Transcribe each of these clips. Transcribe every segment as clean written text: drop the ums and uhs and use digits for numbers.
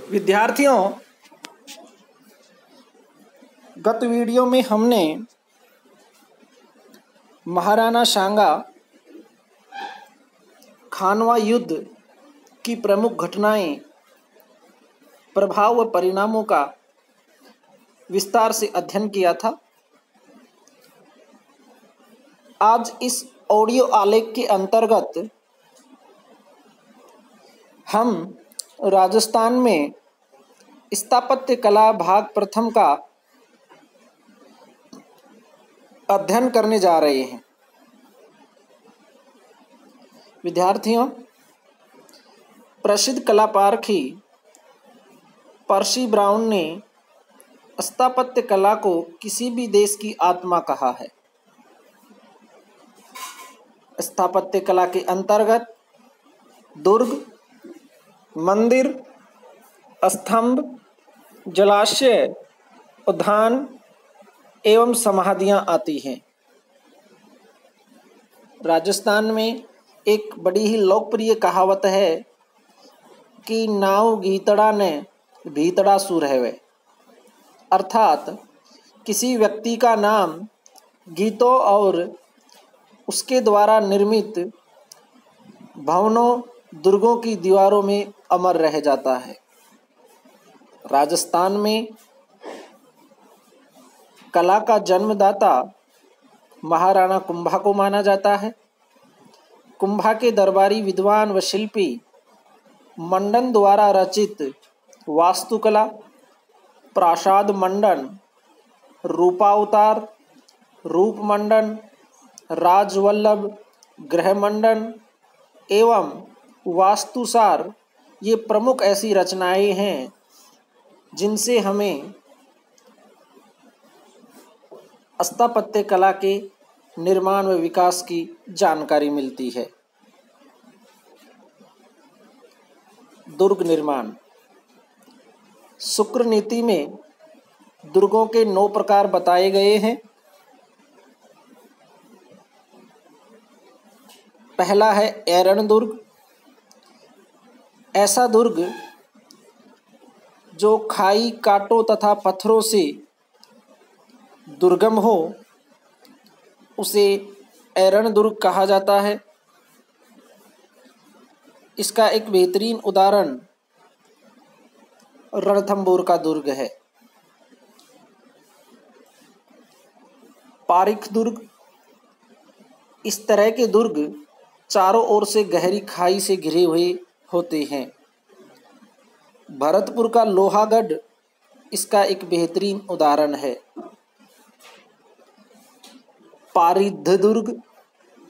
विद्यार्थियों, गत वीडियो में हमने महाराणा सांगा खानवा युद्ध की प्रमुख घटनाएं, प्रभाव व परिणामों का विस्तार से अध्ययन किया था। आज इस ऑडियो आलेख के अंतर्गत हम राजस्थान में स्थापत्य कला भाग प्रथम का अध्ययन करने जा रहे हैं। विद्यार्थियों, प्रसिद्ध कला पारखी पर्सी ब्राउन ने स्थापत्य कला को किसी भी देश की आत्मा कहा है। स्थापत्य कला के अंतर्गत दुर्ग, मंदिर, स्तंभ, जलाशय, उद्यान एवं समाधियां आती हैं। राजस्थान में एक बड़ी ही लोकप्रिय कहावत है कि नाव गीतड़ा ने भीतड़ा सु रहवे, अर्थात किसी व्यक्ति का नाम गीतों और उसके द्वारा निर्मित भवनों, दुर्गों की दीवारों में अमर रह जाता है। राजस्थान में कला का जन्मदाता महाराणा कुंभा को माना जाता है। कुंभा के दरबारी विद्वान व शिल्पी मंडन द्वारा रचित वास्तुकला, प्रासाद मंडन, रूपावतार, रूप मंडन, राजवल्लभ, गृह मंडन एवं वास्तुसार ये प्रमुख ऐसी रचनाएं हैं जिनसे हमें स्थापत्य कला के निर्माण व विकास की जानकारी मिलती है। दुर्ग निर्माण। शुक्र नीति में दुर्गों के 9 प्रकार बताए गए हैं। पहला है ऐरण दुर्ग। ऐसा दुर्ग जो खाई, कांटों तथा पत्थरों से दुर्गम हो उसे ऐरण दुर्ग कहा जाता है। इसका एक बेहतरीन उदाहरण रणथंभौर का दुर्ग है। पारीख दुर्ग। इस तरह के दुर्ग चारों ओर से गहरी खाई से घिरे हुए होते हैं। भरतपुर का लोहागढ़ इसका एक बेहतरीन उदाहरण है। पारिध दुर्ग।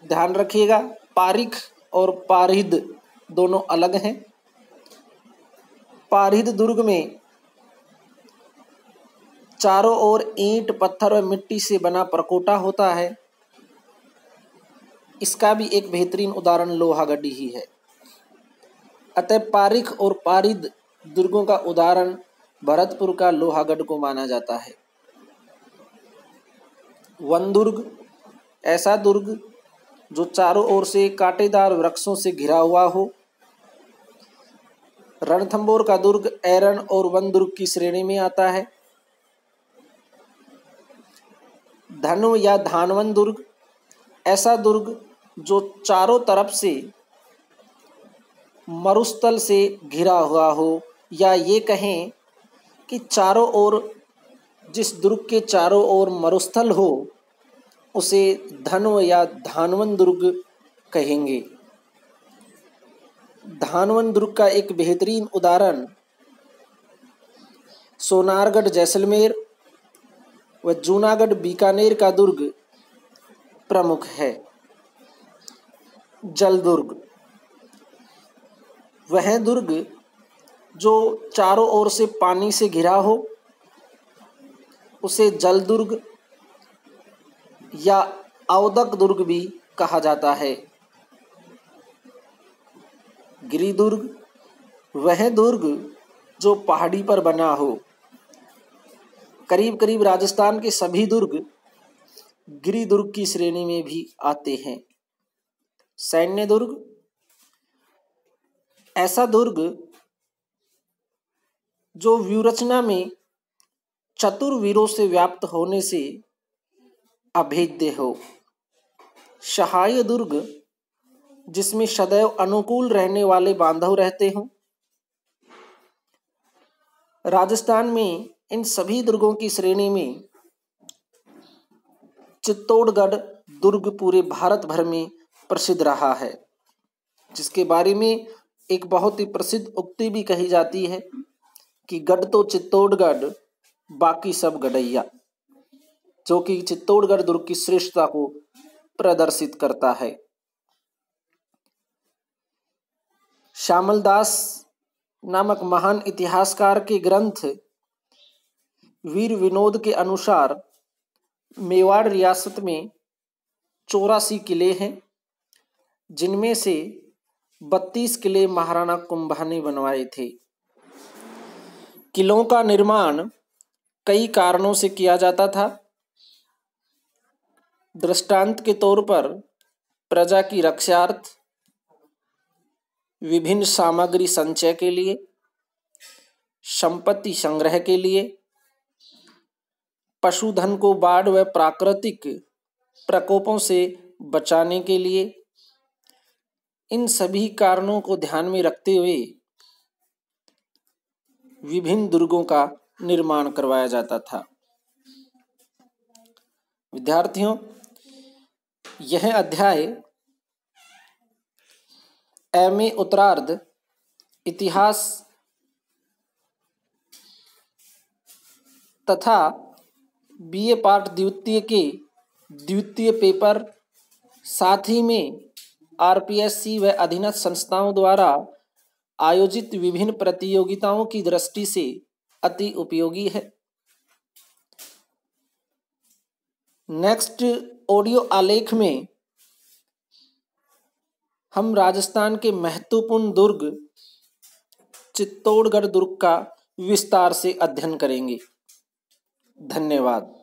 ध्यान रखिएगा, पारिख और पारिध दोनों अलग हैं। पारिध दुर्ग में चारों ओर ईंट, पत्थर और मिट्टी से बना परकोटा होता है। इसका भी एक बेहतरीन उदाहरण लोहागढ़ ही है। अतः पारिख और पारिध दुर्गों का उदाहरण भरतपुर का लोहागढ़ को माना जाता है। वन दुर्ग। ऐसा दुर्ग जो चारों ओर से कांटेदार वृक्षों से घिरा हुआ हो। रणथंभौर का दुर्ग ऐरण और वन दुर्ग की श्रेणी में आता है। धनु या धानवन दुर्ग। ऐसा दुर्ग जो चारों तरफ से मरुस्थल से घिरा हुआ हो, या ये कहें कि चारों ओर, जिस दुर्ग के चारों ओर मरुस्थल हो उसे धनु या धानवन दुर्ग कहेंगे। धानवन दुर्ग का एक बेहतरीन उदाहरण सोनारगढ़ जैसलमेर व जूनागढ़ बीकानेर का दुर्ग प्रमुख है। जल दुर्ग। वह दुर्ग जो चारों ओर से पानी से घिरा हो उसे जल दुर्ग या अवदक दुर्ग भी कहा जाता है। गिरि दुर्ग। वह दुर्ग जो पहाड़ी पर बना हो। करीब करीब राजस्थान के सभी दुर्ग गिरि दुर्ग की श्रेणी में भी आते हैं। सैन्य दुर्ग। ऐसा दुर्ग जो व्यूहरचना में चतुर्वीरों से व्याप्त होने से अभेद्य हो। सहाय दुर्ग जिसमें सदैव अनुकूल रहने वाले बांधव रहते हों। राजस्थान में इन सभी दुर्गों की श्रेणी में चित्तौड़गढ़ दुर्ग पूरे भारत भर में प्रसिद्ध रहा है, जिसके बारे में एक बहुत ही प्रसिद्ध उक्ति भी कही जाती है कि गढ़ तो चित्तौड़गढ़ बाकी सब गढ़ैया, जो कि चित्तौड़गढ़ दुर्ग की श्रेष्ठता को प्रदर्शित करता है। श्यामल दास नामक महान इतिहासकार के ग्रंथ वीर विनोद के अनुसार मेवाड़ रियासत में 84 किले हैं, जिनमें से 32 किले महाराणा कुंभा ने बनवाए थे। किलों का निर्माण कई कारणों से किया जाता था। दृष्टांत के तौर पर प्रजा की रक्षार्थ, विभिन्न सामग्री संचय के लिए, संपत्ति संग्रह के लिए, पशुधन को बाढ़ व प्राकृतिक प्रकोपों से बचाने के लिए, इन सभी कारणों को ध्यान में रखते हुए विभिन्न दुर्गों का निर्माण करवाया जाता था। विद्यार्थियों, यह अध्याय MA उत्तरार्ध इतिहास तथा BA पाठ द्वितीय के द्वितीय पेपर, साथ ही में RPSC व अधीनस्थ संस्थाओं द्वारा आयोजित विभिन्न प्रतियोगिताओं की दृष्टि से अति उपयोगी है। नेक्स्ट ऑडियो आलेख में हम राजस्थान के महत्वपूर्ण दुर्ग चित्तौड़गढ़ दुर्ग का विस्तार से अध्ययन करेंगे। धन्यवाद।